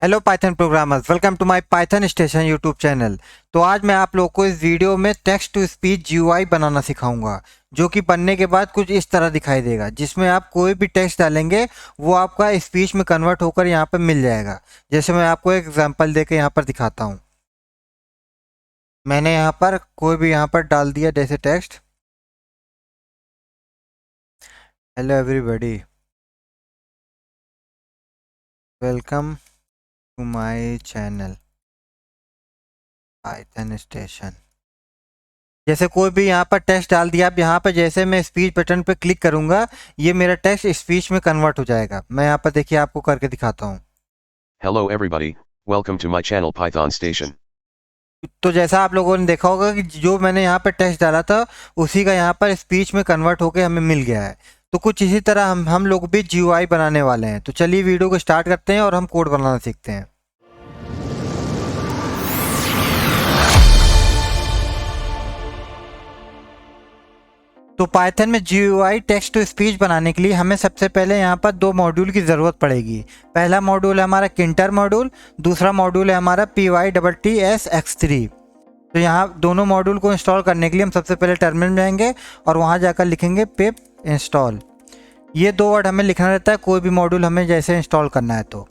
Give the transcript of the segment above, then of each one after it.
Hello Python programmers, welcome to my Python station YouTube channel. तो आज मैं आप लोग को इस वीडियो में टेक्स्ट टू स्पीच जीयूआई बनाना सिखाऊंगा, जो कि बनने के बाद कुछ इस तरह दिखाई देगा, जिसमें आप कोई भी टेक्स्ट डालेंगे वो आपका स्पीच में कन्वर्ट होकर यहाँ पर मिल जाएगा। जैसे मैं आपको एक एग्जांपल देकर यहाँ पर दिखाता हूँ। मैंने यहाँ पर कोई भी यहाँ पर डाल दिया जैसे text, hello everybody, welcome to my channel Python station. जैसे कोई भी यहाँ पर टेक्स्ट डाल दिया। अब यहाँ पर जैसे मैं स्पीच बटन पर क्लिक करूंगा, ये मेरा टेक्स्ट स्पीच में कन्वर्ट हो जाएगा। मैं यहाँ पर देखिए आपको करके दिखाता हूँ। Hello everybody, welcome to my channel Python Station. तो जैसा आप लोगों ने देखा होगा कि जो मैंने यहाँ पर टेक्स्ट डाला था उसी का यहाँ पर स्पीच में कन्वर्ट होकर हमें मिल गया है। तो कुछ इसी तरह हम लोग भी जीयूआई बनाने वाले हैं। तो चलिए वीडियो को स्टार्ट करते हैं और हम कोड बनाना सीखते हैं। तो पाइथन में जीयूआई टेक्स्ट टू स्पीच बनाने के लिए हमें सबसे पहले यहाँ पर दो मॉड्यूल की ज़रूरत पड़ेगी। पहला मॉड्यूल है हमारा किंटर मॉड्यूल, दूसरा मॉड्यूल है हमारा PyTTSX3। तो यहाँ दोनों मॉड्यूल को इंस्टॉल करने के लिए हम सबसे पहले टर्मिनल में जाएंगे और वहाँ जाकर लिखेंगे पिप इंस्टॉल। ये दो वर्ड हमें लिखना रहता है कोई भी मॉड्यूल हमें जैसे इंस्टॉल करना है। तो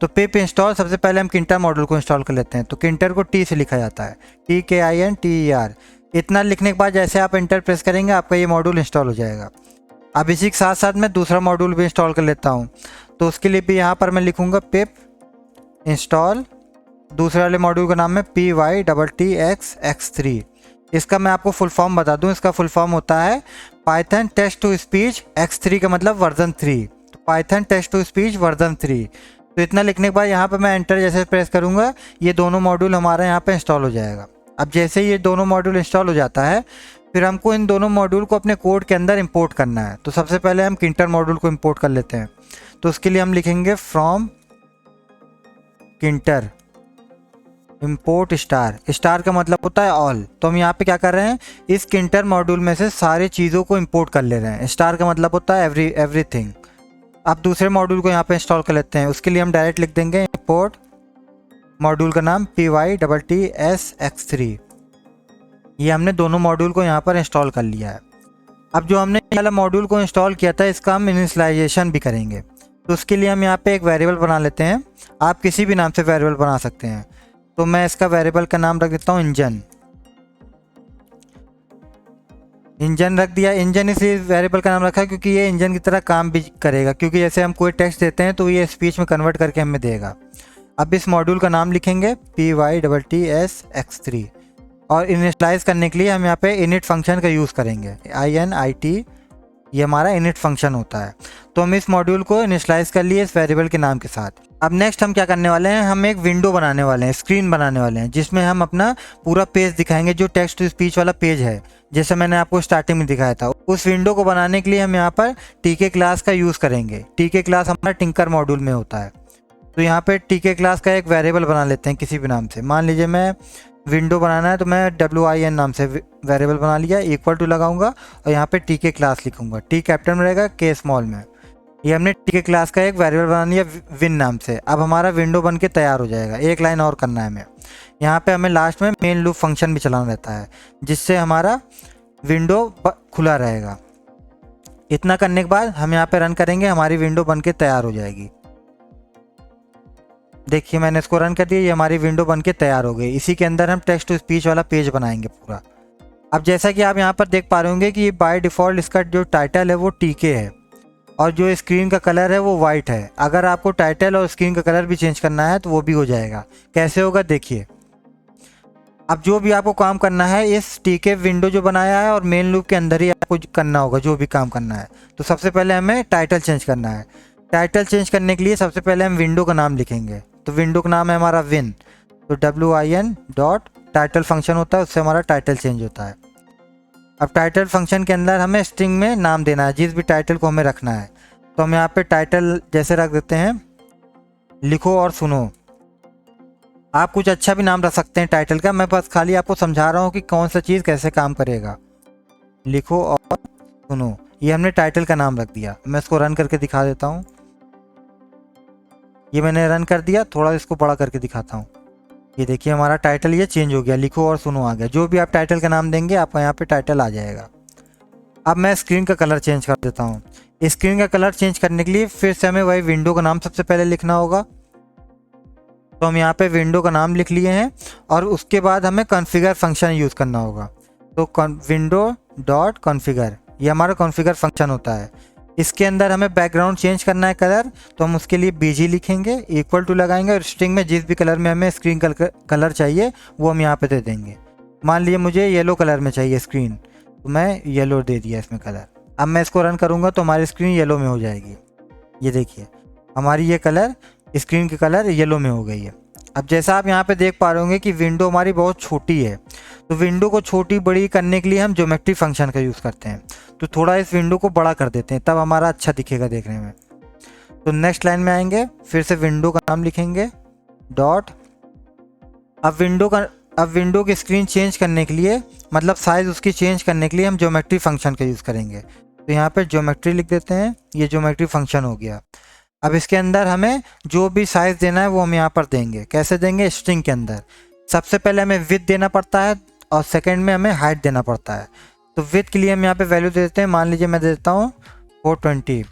पिप इंस्टॉल, सबसे पहले हम किंटर मॉड्यूल को इंस्टॉल कर लेते हैं। तो किंटर को टी से लिखा जाता है, TKINTER। इतना लिखने के बाद जैसे आप इंटर प्रेस करेंगे आपका ये मॉड्यूल इंस्टॉल हो जाएगा। अब इसी के साथ साथ मैं दूसरा मॉड्यूल भी इंस्टॉल कर लेता हूँ। तो उसके लिए भी यहाँ पर मैं लिखूँगा पिप इंस्टॉल, दूसरे वाले मॉड्यूल का नाम है PyTTSX3। इसका मैं आपको फुल फॉर्म बता दूं, इसका फुल फॉर्म होता है Python text to speech X3 का मतलब वर्जन 3। तो Python text to speech version 3। तो इतना लिखने के बाद यहाँ पर मैं एंटर जैसे प्रेस करूँगा ये दोनों मॉड्यूल हमारा यहाँ पर इंस्टॉल हो जाएगा। अब जैसे ये दोनों मॉड्यूल इंस्टॉल हो जाता है फिर हमको इन दोनों मॉड्यूल को अपने कोड के अंदर इंपोर्ट करना है। तो सबसे पहले हम किंटर मॉड्यूल को इंपोर्ट कर लेते हैं। तो उसके लिए हम लिखेंगे फ्रॉम किंटर इम्पोर्ट स्टार का मतलब होता है ऑल। तो हम यहाँ पे क्या कर रहे हैं, इस किंटर मॉड्यूल में से सारी चीज़ों को इंपोर्ट कर ले रहे हैं। स्टार का मतलब होता है एवरीथिंग। अब दूसरे मॉड्यूल को यहाँ पे इंस्टॉल कर लेते हैं। उसके लिए हम डायरेक्ट लिख देंगे इंपोर्ट मॉड्यूल का नाम PyTTSX3। ये हमने दोनों मॉड्यूल को यहाँ पर इंस्टॉल कर लिया है। अब जो हमने पहला मॉड्यूल को इंस्टॉल किया था इसका हम इनिशियलाइजेशन भी करेंगे। तो उसके लिए हम यहाँ पे एक वेरिएबल बना लेते हैं। आप किसी भी नाम से वेरिएबल बना सकते हैं। तो मैं इसका वेरिएबल का नाम रख देता हूँ इंजन रख दिया। इंजन इस वेरिएबल का नाम रखा क्योंकि ये इंजन की तरह काम भी करेगा, क्योंकि जैसे हम कोई टेक्स्ट देते हैं तो ये स्पीच में कन्वर्ट करके हमें देगा। अब इस मॉड्यूल का नाम लिखेंगे PyTTSX3 और इनिशियलाइज करने के लिए हम यहाँ पे इनिट फंक्शन का यूज़ करेंगे, INIT। ये हमारा इनिट फंक्शन होता है। तो हम इस मॉड्यूल को इनिशियलाइज कर लिए इस वेरिएबल के नाम के साथ। अब नेक्स्ट हम क्या करने वाले हैं, हम एक विंडो बनाने वाले हैं, स्क्रीन बनाने वाले हैं, जिसमें हम अपना पूरा पेज दिखाएंगे जो टेक्स्ट टू स्पीच वाला पेज है, जैसे मैंने आपको स्टार्टिंग में दिखाया था। उस विंडो को बनाने के लिए हम यहाँ पर TK क्लास का यूज़ करेंगे। TK क्लास हमारा टिंकर मॉड्यूल में होता है। तो यहाँ पे TK क्लास का एक वेरिएबल बना लेते हैं किसी भी नाम से। मान लीजिए मैं विंडो बनाना है तो मैं WIN नाम से वेरिएबल बना लिया, इक्वल टू लगाऊंगा और यहाँ पे TK क्लास लिखूंगा। T कैपिटल में रहेगा, K स्मॉल में। ये हमने TK क्लास का एक वेरिएबल बना लिया विन नाम से। अब हमारा विंडो बन के तैयार हो जाएगा। एक लाइन और करना है हमें। यहाँ पे हमें लास्ट में मेन लूप फंक्शन भी चलाना रहता है, जिससे हमारा विंडो खुला रहेगा। इतना करने के बाद हम यहाँ पे रन करेंगे, हमारी विंडो बन के तैयार हो जाएगी। देखिए मैंने इसको रन कर दिया, ये हमारी विंडो बन के तैयार हो गई। इसी के अंदर हम टेक्स्ट टू स्पीच वाला पेज बनाएंगे पूरा। अब जैसा कि आप यहाँ पर देख पा रहे होंगे कि बाय डिफ़ॉल्ट इसका जो टाइटल है वो TK है और जो स्क्रीन का कलर है वो वाइट है। अगर आपको टाइटल और स्क्रीन का कलर भी चेंज करना है तो वो भी हो जाएगा। कैसे होगा देखिए। अब जो भी आपको काम करना है इस TK विंडो जो बनाया है और मेन लूप के अंदर ही आपको करना होगा जो भी काम करना है। तो सबसे पहले हमें टाइटल चेंज करना है। टाइटल चेंज करने के लिए सबसे पहले हम विंडो का नाम लिखेंगे। तो विंडो का नाम है हमारा विन। तो WIN डॉट टाइटल फंक्शन होता है, उससे हमारा टाइटल चेंज होता है। अब टाइटल फंक्शन के अंदर हमें स्ट्रिंग में नाम देना है जिस भी टाइटल को हमें रखना है। तो हम यहाँ पे टाइटल जैसे रख देते हैं, लिखो और सुनो। आप कुछ अच्छा भी नाम रख सकते हैं टाइटल का, मैं बस खाली आपको समझा रहा हूँ कि कौन सा चीज़ कैसे काम करेगा। लिखो और सुनो, ये हमने टाइटल का नाम रख दिया। मैं इसको रन करके दिखा देता हूँ। ये मैंने रन कर दिया, थोड़ा इसको बड़ा करके दिखाता हूँ। ये देखिए हमारा टाइटल ये चेंज हो गया, लिखो और सुनो आ गया। जो भी आप टाइटल का नाम देंगे आपका यहाँ पे टाइटल आ जाएगा। अब मैं स्क्रीन का कलर चेंज कर देता हूँ। स्क्रीन का कलर चेंज करने के लिए फिर से हमें वही विंडो का नाम सबसे पहले लिखना होगा। तो हम यहाँ पे विंडो का नाम लिख लिए हैं और उसके बाद हमें कॉन्फ़िगर फंक्शन यूज़ करना होगा। तो विंडो डॉट कॉन्फ़िगर, ये हमारा कॉन्फ़िगर फंक्शन होता है। इसके अंदर हमें बैकग्राउंड चेंज करना है कलर, तो हम उसके लिए बीजी लिखेंगे, इक्वल टू लगाएंगे और स्ट्रिंग में जिस भी कलर में हमें स्क्रीन कलर चाहिए वो हम यहाँ पे दे देंगे। मान लीजिए मुझे येलो कलर में चाहिए स्क्रीन, तो मैं येलो दे दिया इसमें कलर। अब मैं इसको रन करूँगा तो हमारी स्क्रीन येलो में हो जाएगी। ये देखिए हमारी ये कलर, स्क्रीन की कलर येलो में हो गई है। अब जैसा आप यहाँ पे देख पा रहे होंगे कि विंडो हमारी बहुत छोटी है, तो विंडो को छोटी बड़ी करने के लिए हम ज्योमेट्री फंक्शन का यूज़ करते हैं। तो थोड़ा इस विंडो को बड़ा कर देते हैं, तब हमारा अच्छा दिखेगा देखने में। तो नेक्स्ट लाइन में आएंगे, फिर से विंडो का नाम लिखेंगे डॉट। अब विंडो की स्क्रीन चेंज करने के लिए, मतलब साइज़ उसकी चेंज करने के लिए हम ज्योमेट्री फंक्शन का यूज़ करेंगे। तो यहाँ पर ज्योमेट्री लिख देते हैं, ये ज्योमेट्री फंक्शन हो गया। अब इसके अंदर हमें जो भी साइज़ देना है वो हम यहाँ पर देंगे। कैसे देंगे? स्ट्रिंग के अंदर सबसे पहले हमें विड्थ देना पड़ता है और सेकंड में हमें हाइट देना पड़ता है। तो विड्थ के लिए हम यहाँ पे वैल्यू दे देते हैं, मान लीजिए मैं देता हूँ 420।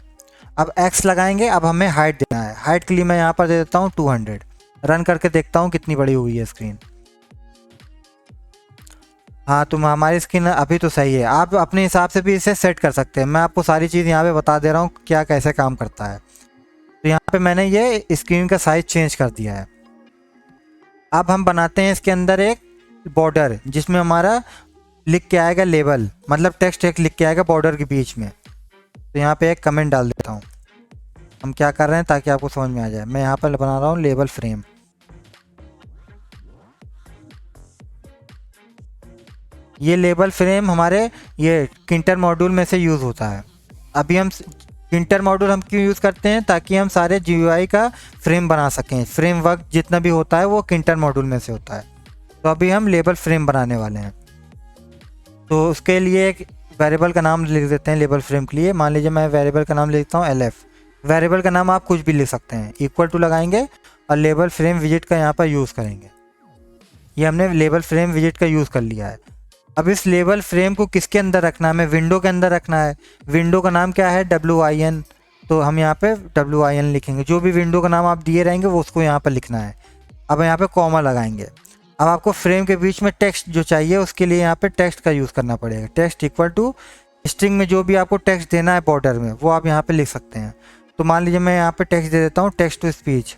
अब x लगाएंगे, अब हमें हाइट देना है। हाइट के लिए मैं यहाँ पर दे देता हूँ 200। रन करके देखता हूँ कितनी बड़ी हुई है स्क्रीन। हाँ, तो हमारी स्क्रीन अभी तो सही है। आप अपने हिसाब से भी इसे सेट कर सकते हैं। मैं आपको सारी चीज़ यहाँ पे बता दे रहा हूँ क्या कैसे काम करता है। तो यहाँ पे मैंने ये स्क्रीन का साइज चेंज कर दिया है। अब हम बनाते हैं इसके अंदर एक बॉर्डर, जिसमें हमारा लिख के आएगा लेबल, मतलब टेक्स्ट एक लिख के आएगा बॉर्डर के बीच में। तो यहाँ पे एक कमेंट डाल देता हूँ। हम क्या कर रहे हैं ताकि आपको समझ में आ जाए। मैं यहाँ पर बना रहा हूँ लेबल फ्रेम। ये लेबल फ्रेम हमारे ये किंटर मॉड्यूल में से यूज़ होता है। अभी हम किंटर मॉड्यूल हम क्यों यूज़ करते हैं? ताकि हम सारे GUI का फ्रेम बना सकें। फ्रेमवर्क जितना भी होता है वो किंटर मॉड्यूल में से होता है। तो अभी हम लेबल फ्रेम बनाने वाले हैं। तो उसके लिए एक वेरिएबल का नाम लिख देते हैं लेबल फ्रेम के लिए। मान लीजिए मैं वेरिएबल का नाम लिखता हूँ LF। वेरिएबल का नाम आप कुछ भी लिख सकते हैं, इक्वल टू लगाएंगे और लेबल फ्रेम विजिट का यहाँ पर यूज़ करेंगे। ये हमने लेबल फ्रेम विजिट का यूज़ कर लिया है। अब इस लेबल फ्रेम को किसके अंदर रखना है? हमें विंडो के अंदर रखना है। विंडो का नाम क्या है? WIN। तो हम यहाँ पे WIN लिखेंगे। जो भी विंडो का नाम आप दिए रहेंगे वो उसको यहाँ पर लिखना है। अब यहाँ पे कॉमा लगाएंगे। अब आपको फ्रेम के बीच में टेक्स्ट जो चाहिए उसके लिए यहाँ पे टेक्स्ट का यूज़ करना पड़ेगा। टेक्स्ट इक्वल टू स्ट्रिंग में जो भी आपको टेक्स्ट देना है बॉर्डर में वो आप यहाँ पे लिख सकते हैं। तो मान लीजिए मैं यहाँ पे टेक्स्ट दे देता हूँ टेक्स्ट टू स्पीच।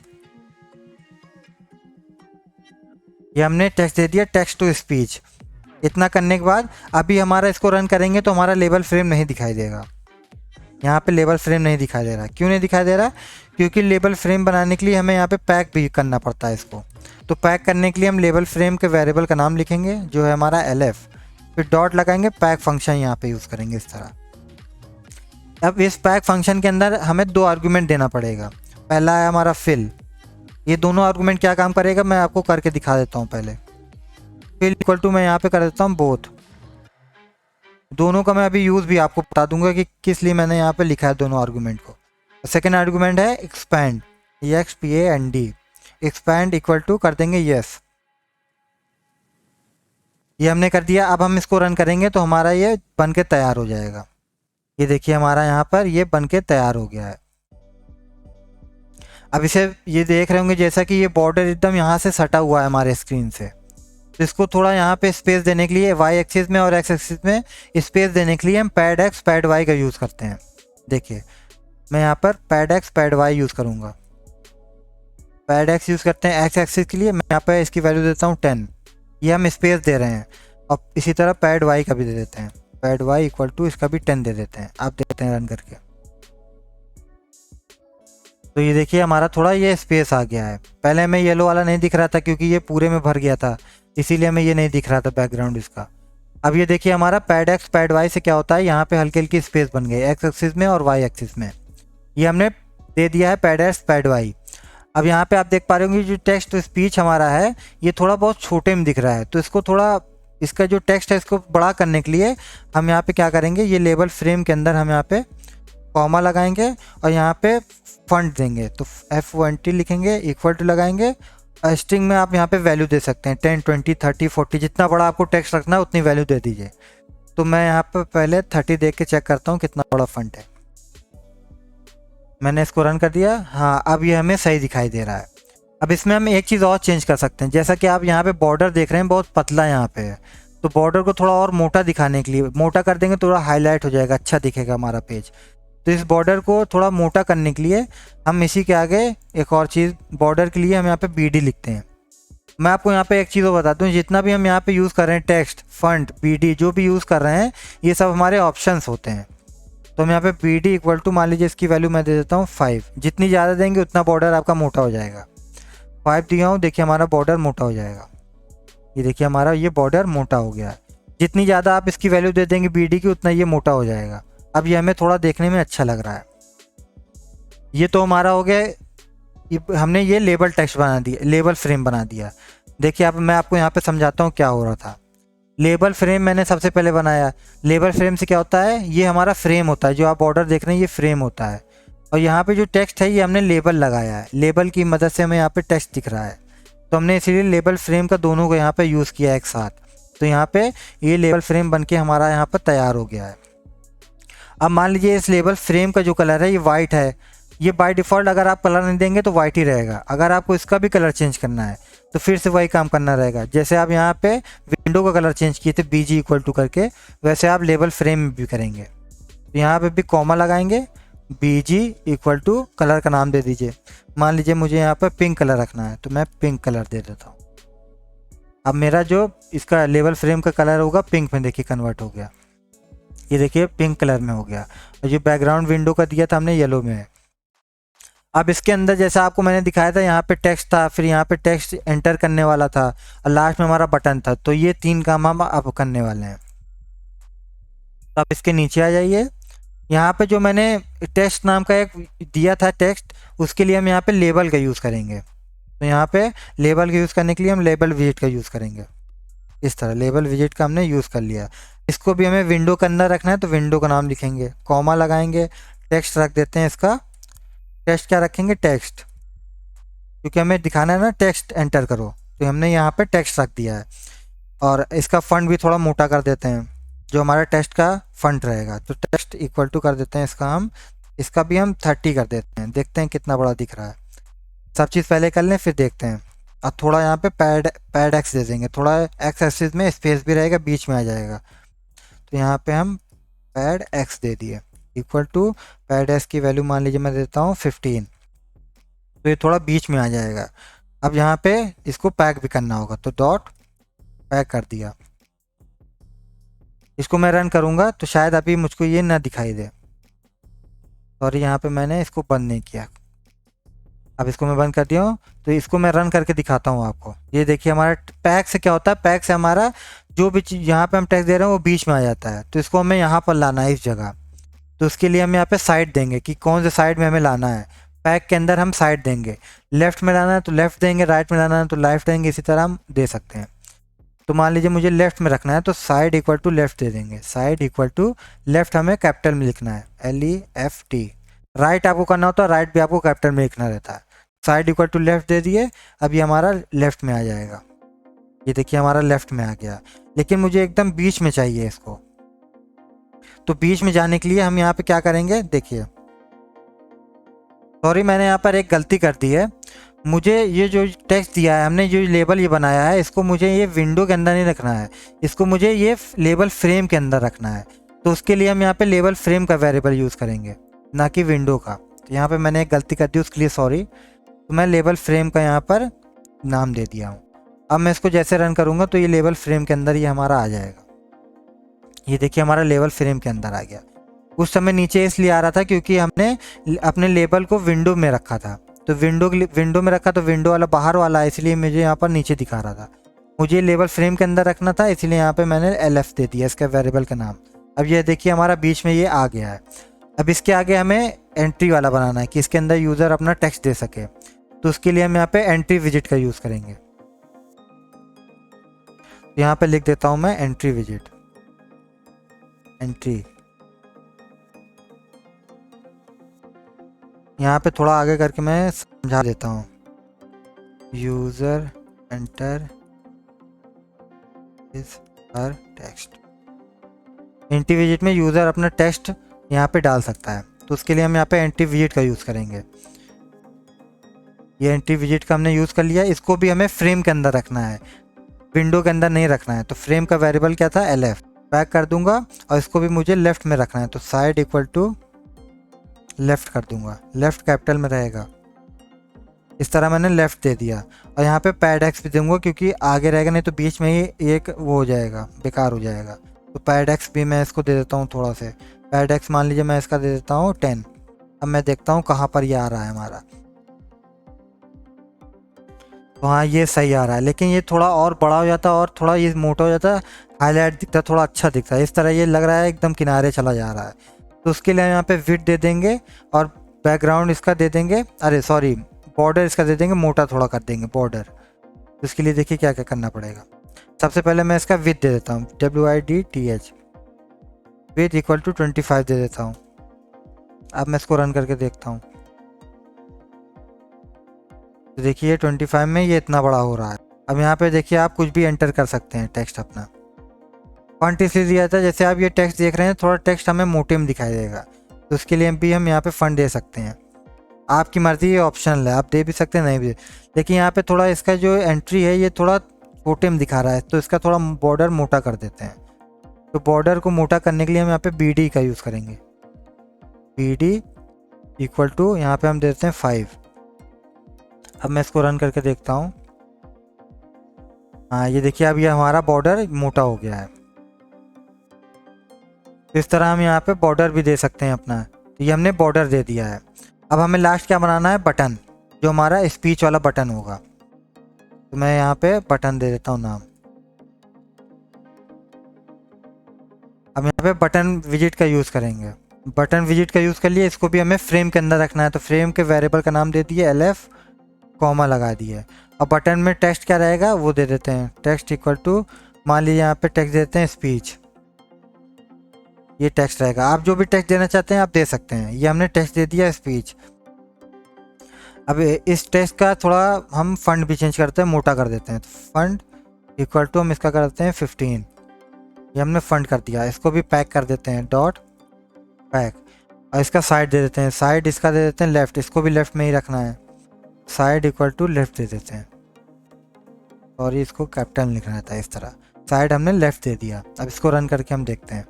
ये हमने टेक्स्ट दे दिया टेक्स्ट टू स्पीच। इतना करने के बाद अभी हमारा इसको रन करेंगे तो हमारा लेबल फ्रेम नहीं दिखाई देगा। यहाँ पे लेबल फ्रेम नहीं दिखाई दे रहा। क्यों नहीं दिखाई दे रहा? क्योंकि लेबल फ्रेम बनाने के लिए हमें यहाँ पे पैक भी करना पड़ता है इसको। तो पैक करने के लिए हम लेबल फ्रेम के वेरिएबल का नाम लिखेंगे जो है हमारा LF, फिर डॉट लगाएंगे, पैक फंक्शन यहाँ पे यूज़ करेंगे इस तरह। अब इस पैक फंक्शन के अंदर हमें 2 आर्गूमेंट देना पड़ेगा। पहला है हमारा फिल। ये दोनों आर्गूमेंट क्या काम करेगा मैं आपको करके दिखा देता हूँ। पहले फिल इक्वल टू मैं यहाँ पे कर देता हूँ बोथ। दोनों का मैं अभी यूज़ भी आपको बता दूंगा कि किस लिए मैंने यहाँ पे लिखा है दोनों आर्गूमेंट को। सेकेंड आर्गूमेंट है expand, EXPAND। Expand equal to कर देंगे यस। ये हमने कर दिया। अब हम इसको रन करेंगे तो हमारा ये बन के तैयार हो जाएगा। ये देखिए हमारा यहाँ पर ये बन के तैयार हो गया है। अब इसे ये देख रहे होंगे जैसा कि ये बॉर्डर एकदम यहाँ से सटा हुआ है हमारे स्क्रीन से। तो इसको थोड़ा यहाँ पे स्पेस देने के लिए Y एक्सिस में और X एक्सिस में स्पेस देने के लिए हम पैड X पैड Y का यूज़ करते हैं। देखिए मैं यहाँ पर pad X pad Y use करूँगा। पैड X यूज़ करते हैं X एक्सिस के लिए। मैं यहाँ पर इसकी वैल्यू देता हूँ 10। ये हम स्पेस दे रहे हैं। और इसी तरह पैड Y का भी दे देते हैं। पैड Y इक्वल टू इसका भी 10 दे देते हैं। आप देखते हैं रन करके। तो ये देखिए हमारा थोड़ा ये स्पेस आ गया है। पहले हमें येलो वाला नहीं दिख रहा था क्योंकि ये पूरे में भर गया था, इसीलिए हमें ये नहीं दिख रहा था बैकग्राउंड इसका। अब ये देखिए हमारा पैड X पैड Y से क्या होता है, यहाँ पे हल्की हल्की स्पेस बन गई X एक्सिस में और Y एक्सिस में। ये हमने दे दिया है पैड X पैड Y। अब यहाँ पे आप देख पा रहे होंगे जो टेक्स्ट टू स्पीच हमारा है ये थोड़ा बहुत छोटे में दिख रहा है। तो इसको थोड़ा इसका जो टेक्स्ट है इसको बड़ा करने के लिए हम यहाँ पे क्या करेंगे, ये लेबल फ्रेम के अंदर हम यहाँ पे कॉमा लगाएंगे और यहाँ पे फंड देंगे, तो F20 लिखेंगे, इक्वल टू लगाएंगे। स्ट्रिंग में आप यहाँ पे वैल्यू दे सकते हैं 10, 20, 30, 40, जितना बड़ा आपको टेक्स्ट रखना है उतनी वैल्यू दे दीजिए। तो मैं यहाँ पे पहले 30 देख के चेक करता हूँ कितना बड़ा फंड है। मैंने इसको रन कर दिया। हाँ, अब ये हमें सही दिखाई दे रहा है। अब इसमें हम एक चीज़ और चेंज कर सकते हैं, जैसा कि आप यहाँ पे बॉर्डर देख रहे हैं बहुत पतला यहाँ पे है, तो बॉर्डर को थोड़ा और मोटा दिखाने के लिए मोटा कर देंगे, थोड़ा हाईलाइट हो जाएगा, अच्छा दिखेगा हमारा पेज। तो इस बॉर्डर को थोड़ा मोटा करने के लिए हम इसी के आगे एक और चीज़, बॉर्डर के लिए हम यहाँ पे BD लिखते हैं। मैं आपको यहाँ पे एक चीज़ और बताता हूँ, जितना भी हम यहाँ पे यूज़ कर रहे हैं टेक्स्ट, फंट, BD जो भी यूज़ कर रहे हैं, ये सब हमारे ऑप्शंस होते हैं। तो हम यहाँ पे BD इक्वल टू, मान लीजिए इसकी वैल्यू मैं दे देता हूँ 5। जितनी ज़्यादा देंगे उतना बॉर्डर आपका मोटा हो जाएगा। 5 दिया हूँ, देखिए हमारा बॉर्डर मोटा हो जाएगा। ये देखिए हमारा ये बॉर्डर मोटा हो गया है। जितनी ज़्यादा आप इसकी वैल्यू दे देंगे BD की, उतना ये मोटा हो जाएगा। अब ये हमें थोड़ा देखने में अच्छा लग रहा है। ये तो हमारा हो गया, हमने ये लेबल टेक्स्ट बना दिया, लेबल फ्रेम बना दिया। देखिए अब मैं आपको यहाँ पे समझाता हूँ क्या हो रहा था। लेबल फ्रेम मैंने सबसे पहले बनाया। लेबल फ्रेम से क्या होता है, ये हमारा फ्रेम होता है, जो आप बॉर्डर देख रहे हैं ये फ्रेम होता है। और यहाँ पे जो टेक्स्ट है ये हमने लेबल लगाया है, लेबल की मदद से हमें यहाँ पे टेक्स्ट दिख रहा है। तो हमने इसीलिए लेबल फ्रेम का दोनों को यहाँ पे यूज़ किया एक साथ। तो यहाँ पे ये लेबल फ्रेम बन के हमारा यहाँ पर तैयार हो गया है। अब मान लीजिए इस लेबल फ्रेम का जो कलर है ये वाइट है। ये बाय डिफ़ॉल्ट अगर आप कलर नहीं देंगे तो वाइट ही रहेगा। अगर आपको इसका भी कलर चेंज करना है तो फिर से वही काम करना रहेगा। जैसे आप यहाँ पे विंडो का कलर चेंज किए थे BG इक्वल टू करके, वैसे आप लेबल फ्रेम में भी करेंगे। तो यहाँ पे भी कॉमा लगाएंगे, BG इक्वल टू कलर का नाम दे दीजिए। मान लीजिए मुझे यहाँ पर पिंक कलर रखना है, तो मैं पिंक कलर दे देता हूँ। अब मेरा जो इसका लेबल फ्रेम का कलर होगा पिंक में, देखिए कन्वर्ट हो गया। ये देखिए पिंक कलर में हो गया। और जो बैकग्राउंड विंडो का दिया था हमने येलो में है। अब इसके अंदर जैसा आपको मैंने दिखाया था, यहाँ पे टेक्स्ट था, फिर यहाँ पे टेक्स्ट एंटर करने वाला था और लास्ट में हमारा बटन था। तो ये 3 काम हम अब करने वाले हैं। तो आप इसके नीचे आ जाइए। यहाँ पे जो मैंने टेक्स्ट नाम का एक दिया था टेक्स्ट, उसके लिए हम यहाँ पे लेबल का यूज़ करेंगे। तो यहाँ पे लेबल का यूज़ करने के लिए हम लेबल विजिट का यूज़ करेंगे। इस तरह लेबल विजिट का हमने यूज़ कर लिया। इसको भी हमें विंडो के अंदर रखना है, तो विंडो का नाम लिखेंगे, कॉमा लगाएंगे, टेक्स्ट रख देते हैं इसका। टेक्स्ट क्या रखेंगे, टेक्स्ट, क्योंकि हमें दिखाना है ना टेक्स्ट एंटर करो, तो हमने यहाँ पे टेक्स्ट रख दिया है। और इसका फंड भी थोड़ा मोटा कर देते हैं, जो हमारा टेक्स्ट का फंड रहेगा। तो टेक्स्ट इक्वल टू कर देते हैं इसका भी हम 30 कर देते हैं। देखते हैं कितना बड़ा दिख रहा है। सब चीज़ पहले कर लें फिर देखते हैं। और थोड़ा यहाँ पे पैड एक्स दे देंगे, थोड़ा एक्स एक्सिस में स्पेस भी रहेगा, बीच में आ जाएगा। तो यहाँ पे हम पैड एक्स दे दिए, इक्वल टू पैड एक्स की वैल्यू मान लीजिए मैं देता हूँ 15। तो ये थोड़ा बीच में आ जाएगा। अब यहाँ पे इसको पैक भी करना होगा, तो डॉट पैक कर दिया। इसको मैं रन करूँगा तो शायद अभी मुझको ये ना दिखाई दे। सॉरी, यहाँ पे मैंने इसको बंद नहीं किया। अब इसको मैं बंद कर दिया हूँ, तो इसको मैं रन करके दिखाता हूँ आपको। ये देखिए हमारा पैक से क्या होता है, पैक से हमारा जो भी चीज़ यहाँ पे हम टेक्स्ट दे रहे हैं वो बीच में आ जाता है। तो इसको हमें यहाँ पर लाना है इस जगह। तो उसके लिए हम यहाँ पे साइड देंगे कि कौन से साइड में हमें लाना है। पैक के अंदर हम साइड देंगे, लेफ्ट में लाना है तो लेफ्ट देंगे, राइट में लाना है तो राइट देंगे, इसी तरह हम दे सकते हैं। तो मान लीजिए मुझे लेफ्ट में रखना है, तो साइड इक्वल टू लेफ्ट दे देंगे। साइड इक्वल टू लेफ्ट हमें कैपिटल में लिखना है, LEFT। राइट आपको करना होता है, राइट भी आपको कैपिटल में लिखना रहता है। साइड इक्वल टू लेफ्ट दे दिए। अब ये हमारा लेफ्ट में आ जाएगा। ये देखिए हमारा लेफ्ट में आ गया, लेकिन मुझे एकदम बीच में चाहिए इसको। तो बीच में जाने के लिए हम यहाँ पे क्या करेंगे, देखिए सॉरी मैंने यहाँ पर एक गलती कर दी है। मुझे ये जो टेक्स्ट दिया है, हमने जो लेबल ये बनाया है, इसको मुझे ये विंडो के अंदर नहीं रखना है, इसको मुझे ये लेबल फ्रेम के अंदर रखना है। तो उसके लिए हम यहाँ पे लेबल फ्रेम का वेरिएबल यूज़ करेंगे, ना कि विंडो का। तो यहाँ पे मैंने एक गलती कर दी, उसके लिए सॉरी। तो मैं लेबल फ्रेम का यहाँ पर नाम दे दिया हूँ। अब मैं इसको जैसे रन करूँगा तो ये लेबल फ्रेम के अंदर ये हमारा आ जाएगा। ये देखिए हमारा लेबल फ्रेम के अंदर आ गया। उस समय नीचे इसलिए आ रहा था क्योंकि हमने अपने लेबल को विंडो में रखा था। तो विंडो में रखा तो विंडो वाला बाहर वाला है, इसलिए मुझे यहाँ पर नीचे दिखा रहा था। मुझे लेबल फ्रेम के अंदर रखना था, इसलिए यहाँ पे मैंने LF दे दिया इसका वेरिएबल का नाम। अब ये देखिए हमारा बीच में ये आ गया है। अब इसके आगे हमें एंट्री वाला बनाना है कि इसके अंदर यूज़र अपना टेक्स्ट दे सके। तो उसके लिए हम यहाँ पे एंट्री विजिट का यूज़ करेंगे। यहाँ पे लिख देता हूँ मैं एंट्री विजिट, एंट्री। यहाँ पे थोड़ा आगे करके मैं समझा देता हूँ। यूज़र एंटर इस हर टेक्स्ट, एंटी विजिट में यूज़र अपना टेक्स्ट यहाँ पे डाल सकता है, तो उसके लिए हम यहाँ पे एंटी विजिट का यूज़ करेंगे। ये एंटी विजिट का हमने यूज़ कर लिया। इसको भी हमें फ्रेम के अंदर रखना है, विंडो के अंदर नहीं रखना है। तो फ्रेम का वेरिएबल क्या था, LF। बैक कर दूंगा और इसको भी मुझे लेफ्ट में रखना है, तो साइड इक्वल टू लेफ्ट कर दूंगा, लेफ्ट कैपिटल में रहेगा। इस तरह मैंने लेफ्ट दे दिया और यहाँ पे पैड एक्स भी दूंगा क्योंकि आगे रहेगा, नहीं तो बीच में ही एक वो हो जाएगा, बेकार हो जाएगा। तो पैड एक्स भी मैं इसको दे देता हूँ थोड़ा से। पैड एक्स मान लीजिए मैं इसका दे देता हूँ 10। अब मैं देखता हूँ कहाँ पर ये आ रहा है हमारा। तो हाँ ये सही आ रहा है, लेकिन ये थोड़ा और बड़ा हो जाता और थोड़ा ये मोटा हो जाता, हाईलाइट दिखता, थोड़ा अच्छा दिखता है। इस तरह ये लग रहा है एकदम किनारे चला जा रहा है। तो उसके लिए यहाँ पे विड्थ दे देंगे और बैकग्राउंड इसका दे देंगे, अरे सॉरी बॉर्डर इसका दे देंगे, मोटा थोड़ा कर देंगे बॉर्डर। तो इसके लिए देखिए क्या क्या करना पड़ेगा। सबसे पहले मैं इसका विड्थ दे देता हूँ, WIDTH, विड्थ इक्वल टू 25 दे देता हूँ। अब मैं इसको रन करके देखता हूँ, तो देखिए 25 में ये इतना बड़ा हो रहा है। अब यहाँ पे देखिए आप कुछ भी एंटर कर सकते हैं टेक्स्ट अपना। फॉन्ट इसलिए दिया था, जैसे आप ये टेक्स्ट देख रहे हैं थोड़ा टेक्स्ट हमें मोटे में दिखाई देगा, तो उसके लिए भी हम यहाँ पे फॉन्ट दे सकते हैं। आपकी मर्जी, ये ऑप्शनल है, आप दे भी सकते हैं नहीं भी। लेकिन यहाँ पे थोड़ा इसका जो एंट्री है ये थोड़ा छोटे में दिखा रहा है, तो इसका थोड़ा बॉर्डर मोटा कर देते हैं। तो बॉर्डर को मोटा करने के लिए हम यहाँ पे BD का यूज़ करेंगे। BD इक्वल टू यहाँ पे हम देते हैं 5। अब मैं इसको रन करके देखता हूँ। हाँ ये देखिए अब ये हमारा बॉर्डर मोटा हो गया है। तो इस तरह हम यहाँ पे बॉर्डर भी दे सकते हैं अपना। तो ये हमने बॉर्डर दे दिया है। अब हमें लास्ट क्या बनाना है, बटन, जो हमारा स्पीच वाला बटन होगा। तो मैं यहाँ पे बटन दे देता हूँ नाम। अब यहाँ पे बटन विजिट का यूज़ करेंगे। बटन विजिट का यूज़ कर लिए, इसको भी हमें फ्रेम के अंदर रखना है। तो फ्रेम के वेरिएबल का नाम दे दिए LF, कॉमा लगा दिए। और बटन में टेक्स्ट क्या रहेगा वो दे देते हैं, टेक्स्ट इक्वल टू, मान लीजिए यहाँ पे टेक्स्ट देते हैं स्पीच, ये टेक्स्ट रहेगा। आप जो भी टेक्स्ट देना चाहते हैं आप दे सकते हैं। ये हमने टेक्स्ट दे दिया स्पीच। अब इस टेक्स्ट का थोड़ा हम फंड भी चेंज करते हैं, मोटा कर देते हैं। तो फंड इक्वल टू हम इसका कर देते हैं 15। ये हमने फंड कर दिया। इसको भी पैक कर देते हैं, डॉट पैक। और इसका साइड दे देते हैं, साइड इसका दे देते हैं लेफ्ट, इसको भी लेफ्ट में ही रखना है। साइड इक्वल टू लेफ्ट दे देते हैं, और इसको कैपिटल लिखना रहता है इस तरह। साइड हमने लेफ्ट दे दिया। अब इसको रन करके हम देखते हैं।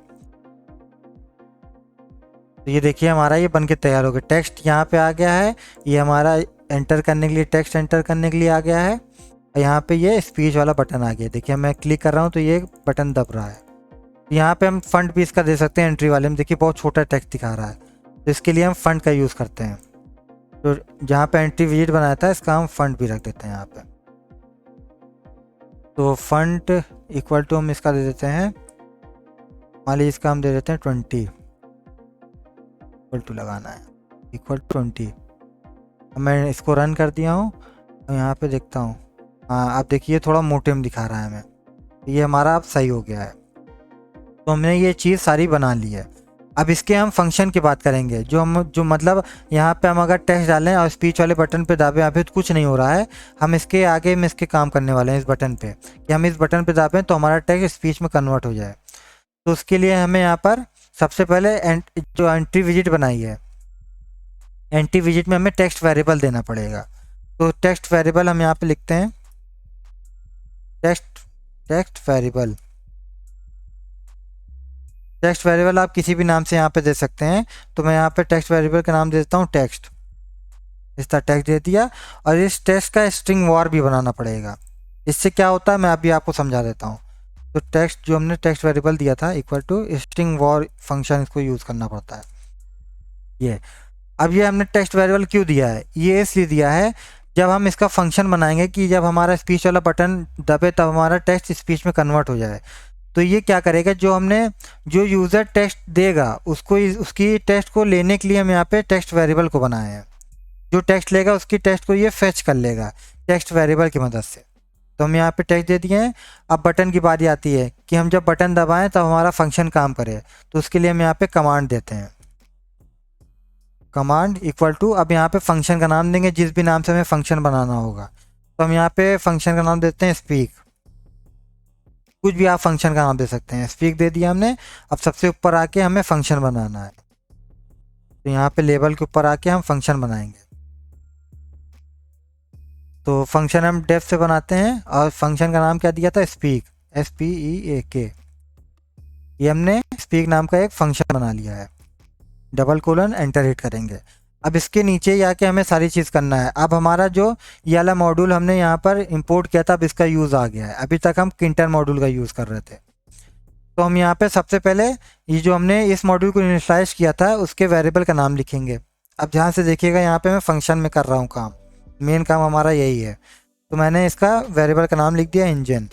तो ये देखिए हमारा ये बन के तैयार हो गया। टेक्स्ट यहाँ पे आ गया है, ये हमारा एंटर करने के लिए, टेक्स्ट एंटर करने के लिए आ गया है। और यहाँ पे ये स्पीच वाला बटन आ गया। देखिए मैं क्लिक कर रहा हूँ तो ये बटन दब रहा है। तो यहाँ पे हम फंड भी इसका दे सकते हैं एंट्री वाले में। देखिए बहुत छोटा टेक्स्ट दिखा रहा है, तो इसके लिए हम फंड का यूज़ करते हैं। तो जहाँ पे एंट्री विजिट बनाया था इसका हम फंड भी रख देते हैं यहाँ पे। तो फंड इक्वल टू हम इसका दे देते हैं, मान लीजिए इसका हम दे देते हैं 20, इक्वल टू लगाना है, इक्वल टू 20। अब मैं इसको रन कर दिया हूँ और यहाँ पे देखता हूँ, हाँ आप देखिए थोड़ा मोटे में दिखा रहा है हमें। ये हमारा अब सही हो गया है। तो हमने ये चीज़ सारी बना ली है। अब इसके हम फंक्शन की बात करेंगे, जो मतलब यहाँ पे हम अगर टेक्स्ट डालें और स्पीच वाले बटन पे दाबें, अभी तो कुछ नहीं हो रहा है। हम इसके आगे में इसके काम करने वाले हैं इस बटन पे, कि हम इस बटन पे दाबें तो हमारा टेक्स्ट स्पीच में कन्वर्ट हो जाए। तो उसके लिए हमें यहाँ पर सबसे पहले जो एंट्री विजिट बनाई है, एंट्री विजिट में हमें टेक्स्ट वेरिएबल देना पड़ेगा। तो टेक्स्ट वेरिएबल हम यहाँ पे लिखते हैं, टेक्स्ट वेरिएबल। टेक्स्ट वेरिएबल आप किसी भी नाम से यहाँ पे दे सकते हैं। तो मैं यहाँ पे टेक्स्ट वेरिएबल का नाम दे देता हूँ टेक्स्ट, इस तरह टेक्स्ट दे दिया। और इस टेक्स्ट का स्ट्रिंग वॉर भी बनाना पड़ेगा। इससे क्या होता है मैं अभी आपको समझा देता हूँ। तो टेक्स्ट जो हमने टेक्स्ट वेरिएबल दिया था equal to string var function, इसको यूज़ करना पड़ता है ये। अब ये हमने टेक्स्ट वेरिएबल क्यों दिया है, ये इसलिए दिया है जब हम इसका फंक्शन बनाएंगे कि जब हमारा स्पीच वाला बटन दबे तब हमारा टेक्स्ट स्पीच में कन्वर्ट हो जाए। तो ये क्या करेगा, जो यूज़र टेक्स्ट देगा उसको, उसकी टेक्स्ट को लेने के लिए हम यहाँ पे टेक्स्ट वेरिएबल को बनाए हैं। जो टेक्स्ट लेगा उसकी टेक्स्ट को ये फेच कर लेगा टेक्स्ट वेरिएबल की मदद से। तो हम यहाँ पे टेक्स्ट दे दिए हैं। अब बटन की बारी आती है कि हम जब बटन दबाएं तब हमारा फंक्शन काम करे। तो उसके लिए हम यहाँ पे कमांड देते हैं, कमांड इक्वल टू, अब यहाँ पे फंक्शन का नाम देंगे जिस भी नाम से हमें फंक्शन बनाना होगा। तो हम यहाँ पे फंक्शन का नाम देते हैं स्पीक, कुछ भी आप फंक्शन का नाम दे सकते हैं। स्पीक दे दिया हमने। अब सबसे ऊपर आके हमें फंक्शन बनाना है, तो यहाँ पे लेबल के ऊपर आके हम फंक्शन बनाएंगे। तो फंक्शन हम डेफ से बनाते हैं और फंक्शन का नाम क्या दिया था, स्पीक, SPEAK। ये हमने स्पीक नाम का एक फंक्शन बना लिया है। डबल कोलन एंटर हिट करेंगे। अब इसके नीचे जाके हमें सारी चीज़ करना है। अब हमारा जो ये वाला मॉड्यूल हमने यहाँ पर इंपोर्ट किया था, अब इसका यूज़ आ गया है। अभी तक हम किंटर मॉड्यूल का यूज़ कर रहे थे। तो हम यहाँ पे सबसे पहले ये जो हमने इस मॉड्यूल को इनिशियलाइज किया था उसके वेरिएबल का नाम लिखेंगे। अब ध्यान से देखिएगा, यहाँ पे मैं फंक्शन में कर रहा हूँ काम, मेन काम हमारा यही है। तो मैंने इसका वेरिएबल का नाम लिख दिया इंजन।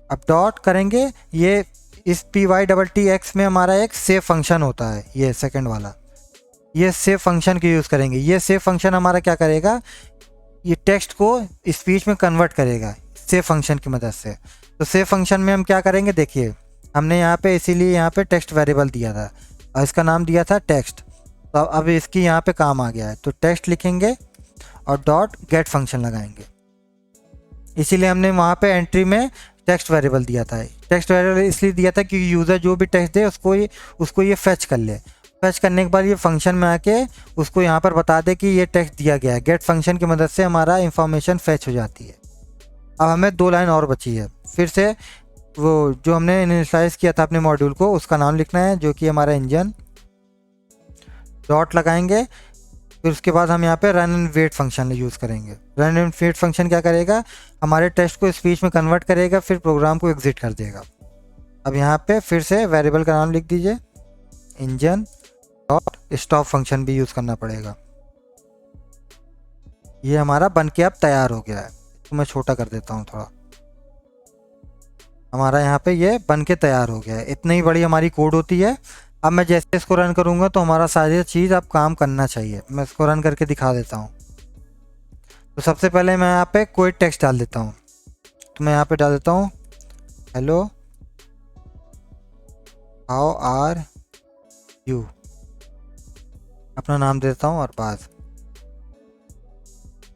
अब डॉट करेंगे, ये इस PYTTX में हमारा एक सेव फंक्शन होता है, ये सेकंड वाला, ये सेव फंक्शन के यूज़ करेंगे। ये सेव फंक्शन हमारा क्या करेगा, ये टेक्स्ट को स्पीच में कन्वर्ट करेगा सेव फंक्शन की मदद से। तो सेव फंक्शन में हम क्या करेंगे, देखिए हमने यहाँ पे इसीलिए यहाँ पे टेक्स्ट वेरिएबल दिया था और इसका नाम दिया था टेक्स्ट। तो अब इसकी यहाँ पे काम आ गया है, तो टेक्स्ट लिखेंगे और डॉट गेट फंक्शन लगाएंगे। इसीलिए हमने वहाँ पे एंट्री में टेक्स्ट वेरिएबल दिया था। टेक्स्ट वेरिएबल इसलिए दिया था कि यूज़र जो भी टेक्स्ट दे उसको ये फेच कर ले। फेच करने के बाद ये फंक्शन में आके उसको यहाँ पर बता दे कि ये टेक्स्ट दिया गया है। गेट फंक्शन की मदद से हमारा इंफॉर्मेशन फेच हो जाती है। अब हमें 2 लाइन और बची है। फिर से वो जो हमने इनिशियलाइज किया था अपने मॉड्यूल को, उसका नाम लिखना है जो कि हमारा इंजन। डॉट लगाएंगे, फिर उसके बाद हम यहाँ पे run and wait function use करेंगे। रन एंड वेट फंक्शन क्या करेगा, हमारे टेक्स्ट को स्पीच में कन्वर्ट करेगा, फिर प्रोग्राम को एग्जिट कर देगा। अब यहाँ पे फिर से वेरिएबल का नाम लिख दीजिए इंजन डॉट स्टॉप फंक्शन भी यूज़ करना पड़ेगा। ये हमारा बन के अब तैयार हो गया है। तो मैं छोटा कर देता हूँ थोड़ा। हमारा यहाँ पे ये बन के तैयार हो गया है। इतनी ही बड़ी हमारी कोड होती है। अब मैं जैसे इसको रन करूँगा तो हमारा सारी चीज़ अब काम करना चाहिए। मैं इसको रन करके दिखा देता हूँ। तो सबसे पहले मैं यहाँ पे कोई टेक्स्ट डाल देता हूँ। तो मैं यहाँ पे डाल देता हूँ हेलो हाउ आर यू, अपना नाम दे देता हूँ और बात।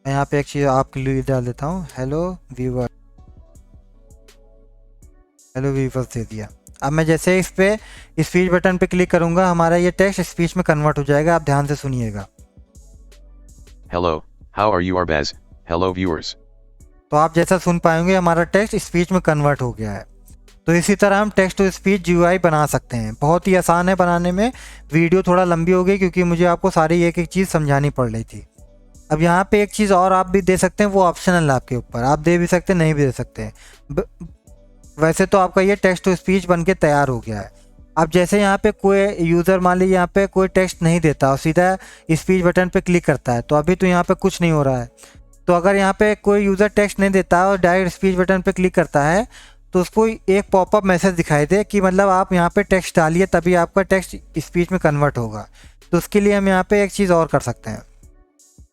मैं यहाँ पे एक चीज़ आपके लिए डाल देता हूँ हेलो व्यूवर, हेलो व्यूवर्स दे दिया। अब मैं जैसे इस पे स्पीच बटन पे क्लिक करूंगा, हमारा ये टेक्स्ट स्पीच में कन्वर्ट हो जाएगा। आप ध्यान से सुनिएगा। Hello, how are you Arbaz? Hello viewers. तो आप जैसा सुन पाएंगे हमारा टेक्स्ट स्पीच में कन्वर्ट हो गया है। तो इसी तरह हम टेक्स्ट टू स्पीच GUI बना सकते हैं। बहुत ही आसान है बनाने में। वीडियो थोड़ा लंबी हो गई क्योंकि मुझे आपको सारी एक एक चीज़ समझानी पड़ रही थी। अब यहाँ पे एक चीज़ और आप भी दे सकते हैं, वो ऑप्शनल है आपके ऊपर, आप दे भी सकते हैं नहीं भी दे सकते। वैसे तो आपका ये टेक्स्ट टू स्पीच बन के तैयार हो गया है। अब जैसे यहाँ पे कोई यूज़र मान लीजिए यहाँ पे कोई टेक्स्ट नहीं देता और सीधा स्पीच बटन पे क्लिक करता है, तो अभी तो यहाँ पे कुछ नहीं हो रहा है। तो अगर यहाँ पे कोई यूज़र टेक्स्ट नहीं देता और डायरेक्ट स्पीच बटन पे क्लिक करता है तो उसको एक पॉपअप मैसेज दिखाई दे कि मतलब आप यहाँ पे टेक्स्ट डालिए तभी आपका टेक्स्ट स्पीच में कन्वर्ट होगा। तो उसके लिए हम यहाँ पे एक चीज़ और कर सकते हैं।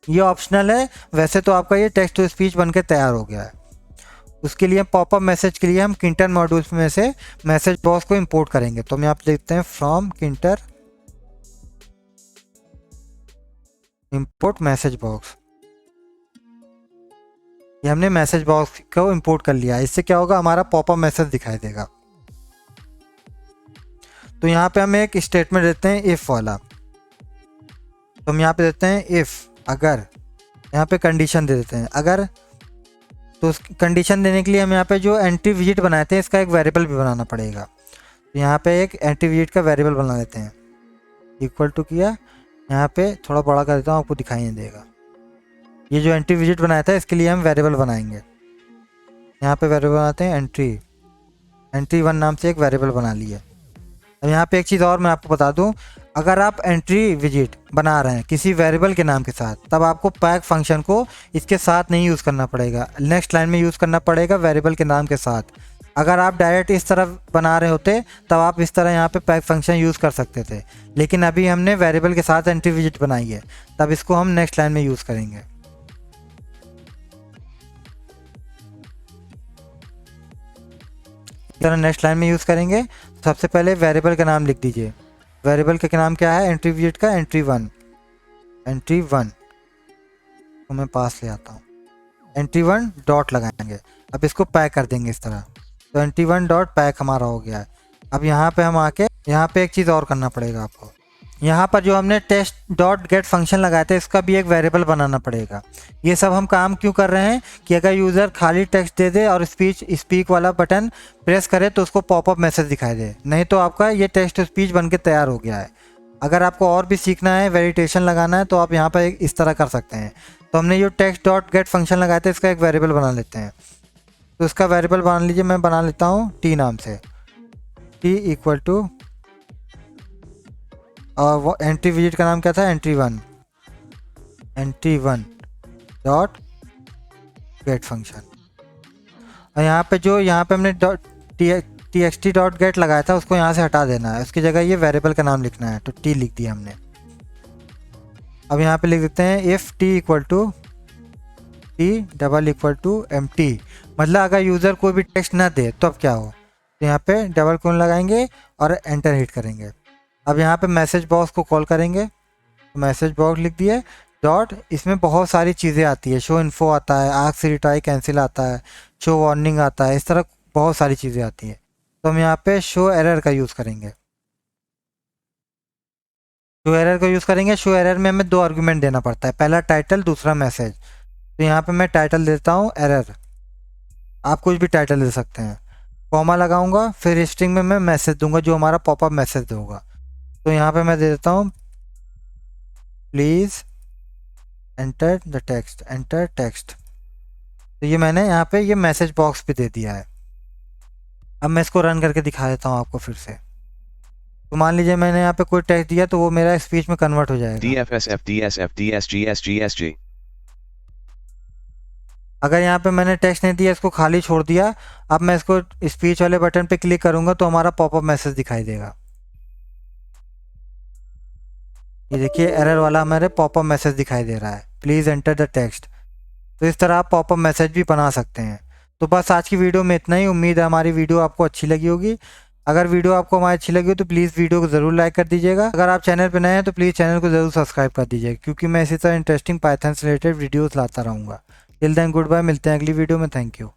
ये ऑप्शनल है, वैसे तो आपका ये टेक्स्ट टू स्पीच बन के तैयार हो गया है। उसके लिए पॉपअप मैसेज के लिए हम किंटर मॉड्यूल्स में से मैसेज बॉक्स को इंपोर्ट करेंगे। तो हम यहाँ पे देखते हैं फ्रॉम किंटर इंपोर्ट मैसेज बॉक्स। ये हमने मैसेज बॉक्स को इंपोर्ट कर लिया। इससे क्या होगा, हमारा पॉपअप मैसेज दिखाई देगा। तो यहाँ पे हम एक स्टेटमेंट देते हैं इफ वाला। तो हम यहाँ पे देते हैं इफ, अगर, यहाँ पे कंडीशन दे देते हैं अगर। तो उस कंडीशन देने के लिए हम यहाँ पे जो एंट्री विजिट बनाए थे इसका एक वेरिएबल भी बनाना पड़ेगा। तो यहाँ पे एक एंट्री विजिट का वेरिएबल बना लेते हैं। इक्वल टू किया, यहाँ पे थोड़ा बड़ा कर देता हूँ, आपको दिखाई नहीं देगा। ये जो एंट्री विजिट बनाया था इसके लिए हम वेरिएबल बनाएंगे। यहाँ पे वेरिएबल बनाते हैं एंट्री 1 नाम से एक वेरिएबल बना लिया। अब यहाँ पे एक चीज़ और मैं आपको बता दूँ, अगर आप एंट्री विजिट बना रहे हैं किसी वेरिएबल के नाम के साथ, तब आपको पैक फंक्शन को इसके साथ नहीं यूज़ करना पड़ेगा, नेक्स्ट लाइन में यूज़ करना पड़ेगा वेरिएबल के नाम के साथ। अगर आप डायरेक्ट इस तरफ बना रहे होते तब आप इस तरह यहाँ पे पैक फंक्शन यूज़ कर सकते थे, लेकिन अभी हमने वेरिएबल के साथ एंट्री विजिट बनाई है, तब इसको हम नेक्स्ट लाइन में यूज़ करेंगे। इस तरह नेक्स्ट लाइन में यूज़ करेंगे। सबसे पहले वेरिएबल का नाम लिख दीजिए वेरिएबल का नाम क्या है एंट्री विजिट का, एंट्री वन तो मैं पास ले आता हूँ, एंट्री वन डॉट लगाएंगे। अब इसको पैक कर देंगे इस तरह, तो एंट्री वन डॉट पैक हमारा हो गया है। अब यहाँ पे हम आके यहाँ पे एक चीज़ और करना पड़ेगा आपको, यहाँ पर जो हमने टेस्ट डॉट गेट फंक्शन लगाया था इसका भी एक वेरिएबल बनाना पड़ेगा। ये सब हम काम क्यों कर रहे हैं कि अगर यूज़र खाली टेक्स्ट दे दे और स्पीक वाला बटन प्रेस करे तो उसको पॉपअप मैसेज दिखाई दे, नहीं तो आपका ये टेक्स्ट टू स्पीच बन के तैयार हो गया है। अगर आपको और भी सीखना है, वेरिटेशन लगाना है, तो आप यहाँ पर इस तरह कर सकते हैं। तो हमने जो टेक्स्ट डॉट गेट फंक्शन लगाया था इसका एक वेरिएबल बना लेते हैं। तो इसका वेरिएबल बना लीजिए, मैं बना लेता हूँ टी नाम से, टी इक्वल टू, और वो एंट्री विजिट का नाम क्या था, entry one dot gate function. और यहाँ पे हमने T x T dot gate लगाया था उसको यहाँ से हटा देना है, उसकी जगह ये वेरिएबल का नाम लिखना है, तो टी लिख दिया हमने। अब यहाँ पे लिख देते हैं if T equal to T double equal to M T, मतलब अगर यूज़र कोई भी टेक्स्ट ना दे तो अब क्या हो, तो यहाँ पे डबल कोन लगाएंगे और एंटर हिट करेंगे। अब यहाँ पे मैसेज बॉक्स को कॉल करेंगे, तो मैसेज बॉक्स लिख दिए डॉट, इसमें बहुत सारी चीज़ें आती है, शो इन्फो आता है, आस्क रिट्राई कैंसिल आता है, शो वार्निंग आता है, इस तरह बहुत सारी चीज़ें आती हैं। तो हम यहाँ पे शो एरर का यूज़ करेंगे, शो एरर में हमें 2 आर्गुमेंट देना पड़ता है, पहला टाइटल, दूसरा मैसेज। तो यहाँ पे मैं टाइटल देता हूँ एरर, आप कुछ भी टाइटल दे सकते हैं, कॉमा लगाऊंगा, फिर स्ट्रिंग में मैं मैसेज दूंगा जो हमारा पॉपअप मैसेज होगा। तो यहाँ पे मैं दे देता हूँ please enter the text, enter text. तो ये मैंने यहाँ पे ये मैसेज बॉक्स पे दे दिया है। अब मैं इसको रन करके दिखा देता हूँ आपको फिर से। तो मान लीजिए मैंने यहाँ पे कोई टेक्स्ट दिया तो वो मेरा स्पीच में कन्वर्ट हो जाएगा। DFSF अगर यहाँ पे मैंने टेक्स्ट नहीं दिया, इसको खाली छोड़ दिया, अब मैं इसको स्पीच वाले बटन पे क्लिक करूंगा तो हमारा पॉपअप मैसेज दिखाई देगा। ये देखिए एरर वाला हमारे पॉपअप मैसेज दिखाई दे रहा है, प्लीज़ एंटर द टेक्स्ट। तो इस तरह आप पॉपअप मैसेज भी बना सकते हैं। तो बस आज की वीडियो में इतना ही। उम्मीद है हमारी वीडियो आपको अच्छी लगी होगी। अगर वीडियो आपको हमारी अच्छी लगी हो तो प्लीज़ वीडियो को ज़रूर लाइक कर दीजिएगा। अगर आप चैनल पर नए हैं तो प्लीज़ चैनल को ज़रूर सब्सक्राइब कर दीजिएगा, क्योंकि मैं इसी तरह इंटरेस्टिंग पाइथन से रिलेटेड वीडियोज़ लाता रहूँगा। टिल देन गुड बाय, मिलते हैं अगली वीडियो में। Thank you.